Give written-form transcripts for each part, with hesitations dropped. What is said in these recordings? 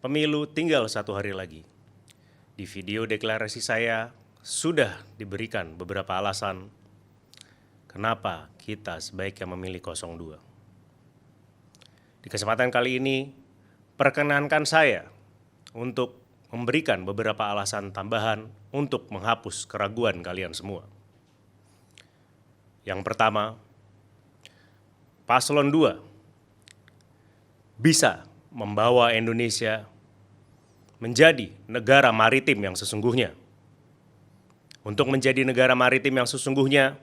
Pemilu tinggal 1 hari lagi. Di video deklarasi saya sudah diberikan beberapa alasan kenapa kita sebaiknya memilih 02. Di kesempatan kali ini, perkenankan saya untuk memberikan beberapa alasan tambahan untuk menghapus keraguan kalian semua. Yang pertama, Paslon 2 bisa membawa Indonesia menjadi negara maritim yang sesungguhnya. Untuk menjadi negara maritim yang sesungguhnya,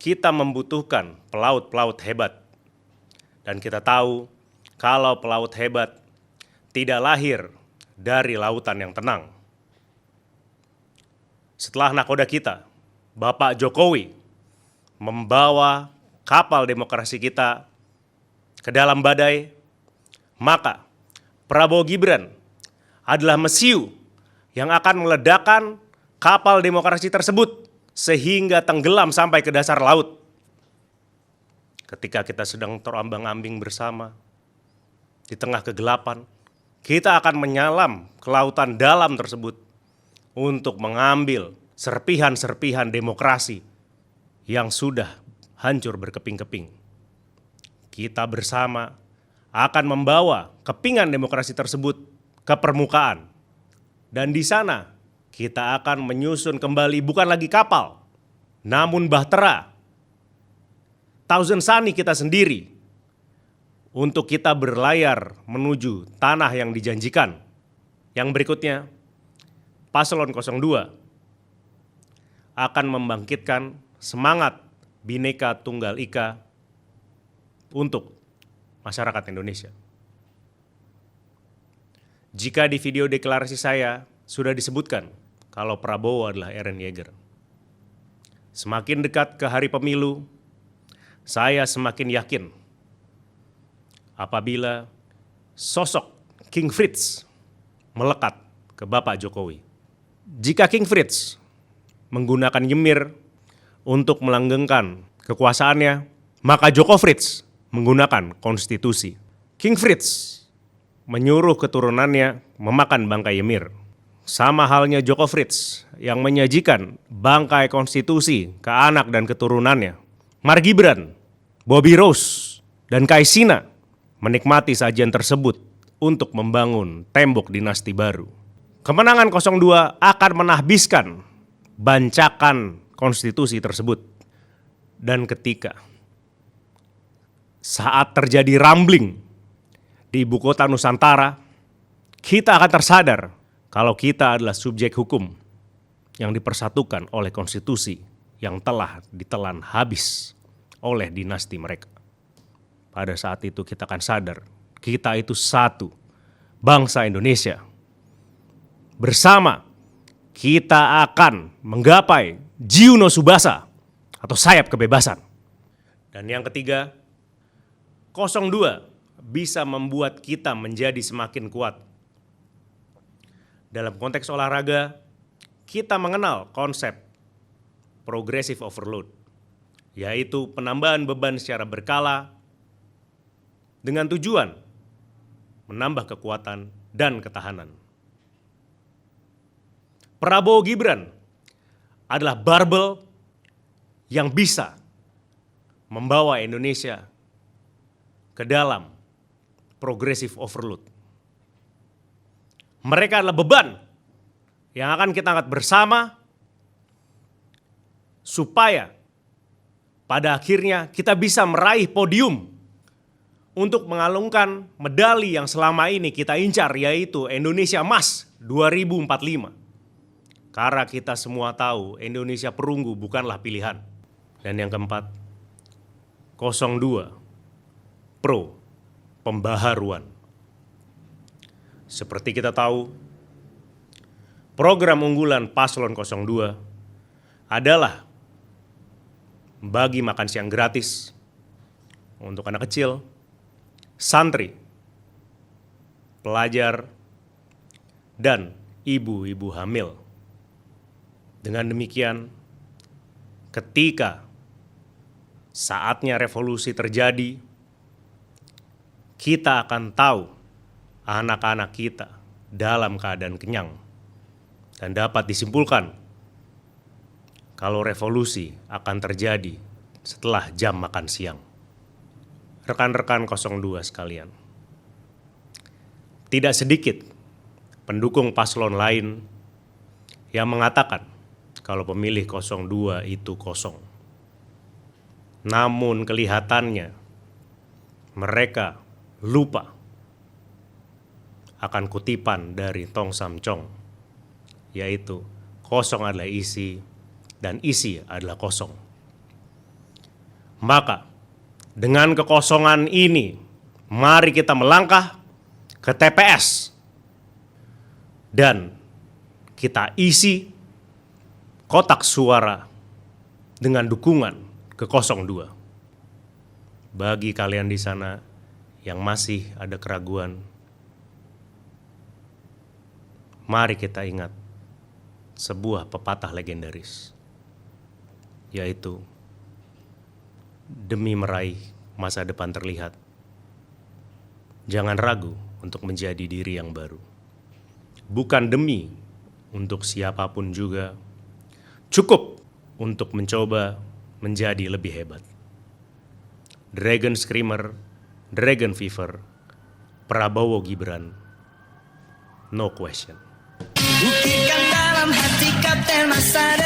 kita membutuhkan pelaut-pelaut hebat. Dan kita tahu kalau pelaut hebat tidak lahir dari lautan yang tenang. Setelah nakoda kita, Bapak Jokowi membawa kapal demokrasi kita ke dalam badai, maka Prabowo Gibran adalah mesiu yang akan meledakkan kapal demokrasi tersebut sehingga tenggelam sampai ke dasar laut. Ketika kita sedang terombang-ambing bersama di tengah kegelapan, kita akan menyelam ke lautan dalam tersebut untuk mengambil serpihan-serpihan demokrasi yang sudah hancur berkeping-keping. Kita bersama akan membawa kepingan demokrasi tersebut ke permukaan. Dan di sana kita akan menyusun kembali bukan lagi kapal, namun bahtera, Thousand Sunny kita sendiri, untuk kita berlayar menuju tanah yang dijanjikan. Yang berikutnya, Paslon 02 akan membangkitkan semangat Bhinneka Tunggal Ika untuk masyarakat Indonesia. Jika di video deklarasi saya sudah disebutkan kalau Prabowo adalah Eren Yeager. Semakin dekat ke hari pemilu, saya semakin yakin apabila sosok King Fritz melekat ke Bapak Jokowi. Jika King Fritz menggunakan Ymir untuk melanggengkan kekuasaannya, maka Joko Fritz menggunakan konstitusi. King Fritz menyuruh keturunannya memakan bangkai Ymir. Sama halnya Joko Fritz yang menyajikan bangkai konstitusi ke anak dan keturunannya. Mar Gibran, Bobby Rose, dan Kaisina menikmati sajian tersebut untuk membangun tembok dinasti baru. Kemenangan 02 akan menahbiskan bancakan konstitusi tersebut. Dan ketika saat terjadi rumbling di ibu kota Nusantara, kita akan tersadar kalau kita adalah subjek hukum yang dipersatukan oleh konstitusi yang telah ditelan habis oleh dinasti mereka. Pada saat itu kita akan sadar, kita itu satu, bangsa Indonesia. Bersama kita akan menggapai Jiuno Subasa atau sayap kebebasan. Dan yang ketiga, 02 bisa membuat kita menjadi semakin kuat. Dalam konteks olahraga, kita mengenal konsep progressive overload, yaitu penambahan beban secara berkala dengan tujuan menambah kekuatan dan ketahanan. Prabowo Gibran adalah barbel yang bisa membawa Indonesia ke dalam progressive overload. Mereka adalah beban yang akan kita angkat bersama supaya pada akhirnya kita bisa meraih podium untuk mengalungkan medali yang selama ini kita incar, yaitu Indonesia Emas 2045. Karena kita semua tahu Indonesia perunggu bukanlah pilihan. Dan yang keempat, 02 Pro pembaharuan. Seperti kita tahu, program unggulan Paslon 02 adalah bagi makan siang gratis untuk anak kecil, santri, pelajar, dan ibu-ibu hamil. Dengan demikian, ketika saatnya revolusi terjadi, kita akan tahu anak-anak kita dalam keadaan kenyang. Dan dapat disimpulkan kalau revolusi akan terjadi setelah jam makan siang. Rekan-rekan 02 sekalian, tidak sedikit pendukung paslon lain yang mengatakan kalau pemilih 02 itu kosong. Namun kelihatannya mereka lupa akan kutipan dari Tong Sam Chong, yaitu kosong adalah isi dan isi adalah kosong. Maka dengan kekosongan ini, mari kita melangkah ke TPS dan kita isi kotak suara dengan dukungan ke 02. Bagi kalian di sana yang masih ada keraguan, mari kita ingat sebuah pepatah legendaris, yaitu demi meraih masa depan terlihat, jangan ragu untuk menjadi diri yang baru. Bukan demi untuk siapapun juga, cukup untuk mencoba menjadi lebih hebat. Dragon Screamer, Dragon Fever, Prabowo Gibran, no question. Buktikan dalam hati Kapten masa